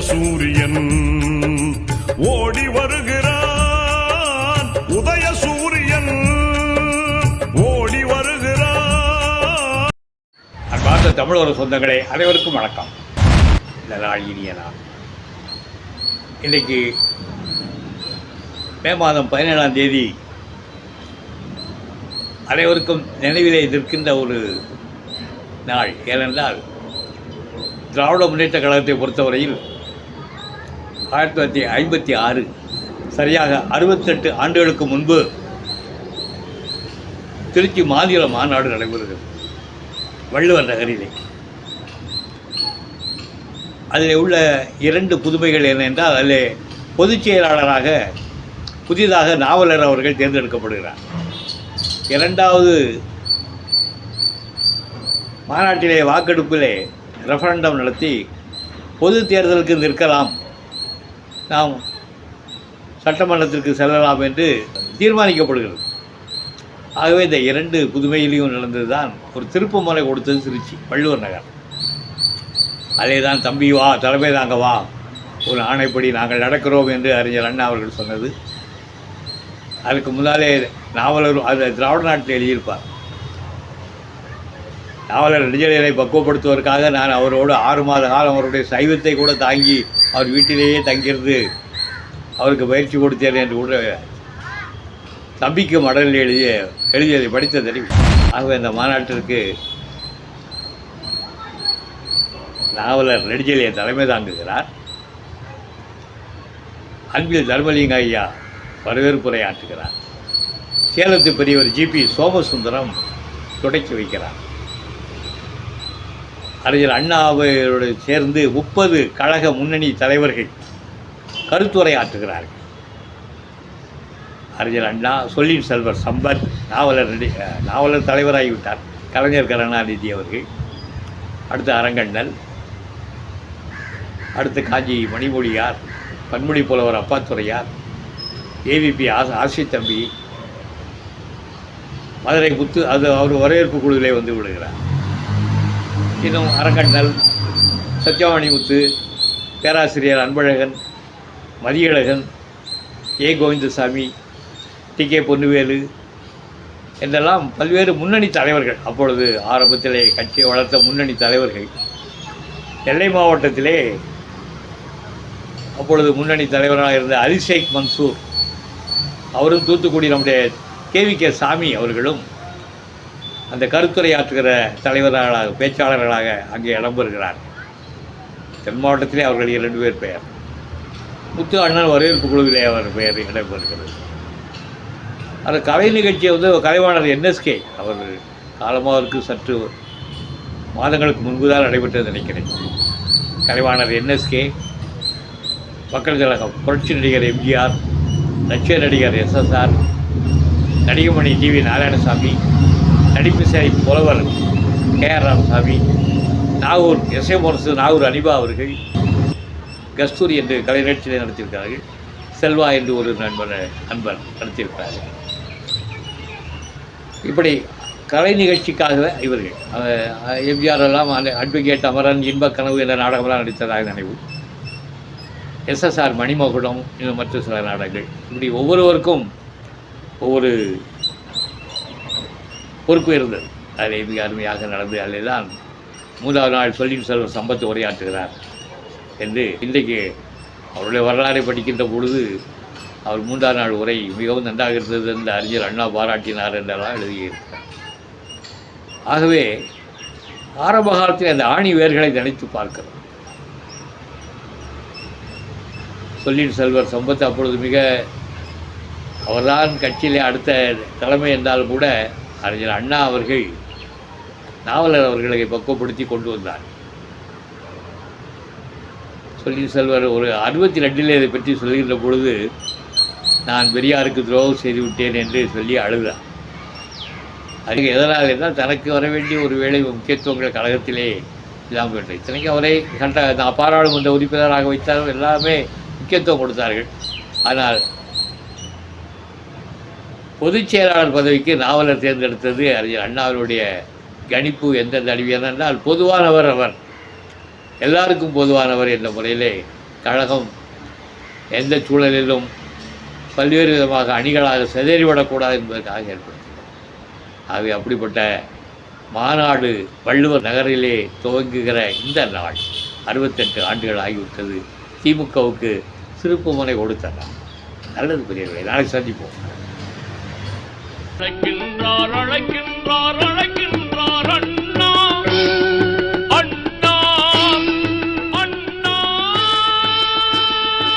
சூரியன் ஓடி வருகிறான். உதய சூரியன் ஓடி வருகிறான். அன்பார்ந்த தமிழர் சொந்தங்களே, அனைவருக்கும் வணக்கம். இந்த நாள் இனிய நாள். இன்றைக்கு மே மாதம் 17ஆம் தேதி அனைவருக்கும் நினைவிலே நிற்கின்ற ஒரு நாள். ஏனென்றால் திராவிட முன்னேற்ற கழகத்தை பொறுத்தவரையில் 1956 சரியாக 68 ஆண்டுகளுக்கு முன்பு திருச்சி மாநில மாநாடு நடைபெறுகிறது, வள்ளுவர் நகரிலே. அதில் உள்ள 2 புதுமைகள் என்னென்றால், அதில் பொதுச் செயலாளராக புதிதாக நாவலர் அவர்கள் தேர்ந்தெடுக்கப்படுகிறார். 2வது மாநாட்டிலே வாக்கெடுப்பிலே ரெஃபரண்டம் நடத்தி பொது தேர்தலுக்கு நிற்கலாம், நாம் சட்டமன்றத்திற்கு செல்லலாம் என்று தீர்மானிக்கப்படுகிறது. ஆகவே இந்த 2 புதுமையிலையும் நடந்தது தான் ஒரு திருப்பு முறை கொடுத்தது திருச்சி வள்ளுவர் நகர். அதே தான் தம்பி வா, தலைமை தாங்க வா, ஒரு ஆணைப்படி நாங்கள் நடக்கிறோம் என்று அறிஞர் அண்ணா அவர்கள் சொன்னது. அதுக்கு முன்னாலே நாவலர் அது திராவிட நாட்டில் எழுதியிருப்பார். நாவலர் நெடுஞ்செழியனை பக்குவப்படுத்துவதற்காக நான் அவரோடு 6 மாத காலம் அவருடைய சைவத்தை கூட தாங்கி அவர் வீட்டிலேயே தங்கியிருந்து அவருக்கு பயிற்சி கொடுத்தேன் என்று கூட தம்பிக்கு மடலில் எழுதியதை படித்த தெரியும். ஆகவே இந்த மாநாட்டிற்கு நாவலர் நெடுஞ்செழியன் தலைமை தாங்குகிறார். அன்பில் தர்மலிங்க ஐயா வரவேற்புரையாற்றுகிறார். சேலத்து பெரியவர் ஜிபி சோமசுந்தரம் தொடக்கி வைக்கிறார். அறிஞர் அண்ணாவோடு சேர்ந்து 30 கழக முன்னணி தலைவர்கள் கருத்துரையாற்றுகிறார்கள். அறிஞர் அண்ணா, சொல்லின் செல்வர் சம்பத், நாவலர் தலைவராகிவிட்டார் கலைஞர் கருணாநிதி அவர்கள், அடுத்து அரங்கண்ணல், அடுத்து காஞ்சி மணிமொழியார், பன்மொழி புலவர் அப்பாத்துறையார், ஏவிபி ஆசி தம்பி, மதுரை முத்து, அது அவர் வரவேற்பு குழுவிலே வந்து விடுகிறார். இன்னும் அரங்கண்ணல், சத்யவாணி முத்து, பேராசிரியர் அன்பழகன், மதியழகன், ஏ கோவிந்தசாமி, டி கே பொன்னுவேலு என்றெல்லாம் பல்வேறு முன்னணி தலைவர்கள், அப்பொழுது ஆரம்பத்திலே கட்சியை வளர்த்த முன்னணி தலைவர்கள். நெல்லை மாவட்டத்திலே அப்பொழுது முன்னணி தலைவராக இருந்த அலிஷேக் மன்சூர் அவரும், தூத்துக்குடி நம்முடைய KVK சாமி அவர்களும் அந்த கருத்துரையாற்றுகிற தலைவர்களாக, பேச்சாளர்களாக அங்கே இடம்பெறுகிறார். தென் மாவட்டத்திலே அவர்கள் 2 பேர் பெயர். முத்து அண்ணன் வரவேற்பு குழுவிலே அவர் பெயர் இடம்பெறுகிறது. அந்த கலை நிகழ்ச்சியை கலைவாணர் NSK அவர் காலமாவதற்கு சற்று மாதங்களுக்கு முன்பு தான் நடைபெற்றது நினைக்கிறேன். கலைவாணர் NSK, மக்கள் கழகம், புரட்சி நடிகர் MGR, லட்சிய நடிகர் SSR, நடிகமணி TV நாராயணசாமி, நடிப்பிசை புலவர் KR ராமசாமி, நாகூர் SA மொரசு, நாகூர் அனிபா அவர்கள், கஸ்தூரி என்று கலை நிகழ்ச்சியை நடத்தியிருக்கிறார்கள். செல்வா என்று ஒரு நண்பர் நடத்தியிருக்கிறார்கள். இப்படி கலை நிகழ்ச்சிக்காகவே இவர்கள் MGR எல்லாம் அட்வொகேட் அமரன், இன்பக் கனவு என்ற நாடகமெல்லாம் நடித்ததாக நினைவு. SSR மணிமகுடம், இன்னும் மற்ற சில நாடகங்கள். இப்படி ஒவ்வொருவருக்கும் ஒவ்வொரு பொறுப்பு இருந்தது. அதில் மிக அருமையாக நடந்து அதில் தான் 3வது நாள் சொல்லின் செல்வர் சம்பத் உரையாற்றுகிறார் என்று இன்றைக்கு அவருடைய வரலாறை படிக்கின்ற பொழுது அவர் 3வது நாள் உரை மிகவும் நன்றாக இருந்தது என்று அறிஞர் அண்ணா பாராட்டினார் என்றெல்லாம் எழுதியிருக்கிறார். ஆகவே ஆரம்ப காலத்தில் அந்த ஆணி வேர்களை நினைத்து பார்க்கிறோம். சொல்லின் செல்வர் சம்பத் அப்பொழுது அவர்தான் கட்சியிலே அடுத்த தலைமை என்றாலும் கூட அறிஞர் அண்ணா அவர்கள் நாவலர் அவர்களை பக்குவப்படுத்தி கொண்டு வந்தார். சொல்லின் செல்வர் ஒரு 62 இதை பற்றி சொல்கின்ற பொழுது, நான் பெரியாருக்கு துரோகம் செய்துவிட்டேன் என்று சொல்லி அழுதார். அதுக்கு எதனால் என்றால், தனக்கு வர வேண்டிய ஒரு வேளை முக்கியத்துவங்கள் கழகத்திலே இல்லாமல் வேண்டும். இத்தனைக்கும் அவரை பாராளுமன்ற உறுப்பினராக வைத்தாலும் எல்லாமே முக்கியத்துவம் கொடுத்தார்கள். ஆனால் பொதுச் செயலாளர் பதவிக்கு நாவலர் தேர்ந்தெடுத்தது அறிஞர் அண்ணாவினுடைய கணிப்பு எந்த தடவியனால் பொதுவானவர், அவர் எல்லாருக்கும் பொதுவானவர் என்ற முறையிலே கழகம் எந்த சூழலிலும் பல்வேறு விதமாக அணிகளாக சிதறிவிடக்கூடாது என்பதற்காக ஏற்படுத்தினோம். ஆகவே அப்படிப்பட்ட மாநாடு வள்ளுவர் நகரிலே துவங்குகிற இந்த நாள் 68 ஆண்டுகள் ஆகிவிட்டது. திமுகவுக்கு திருப்புமுனை கொடுத்த நாள். நல்லது பெரியவர்களே, நாளைக்கு சந்திப்போம்.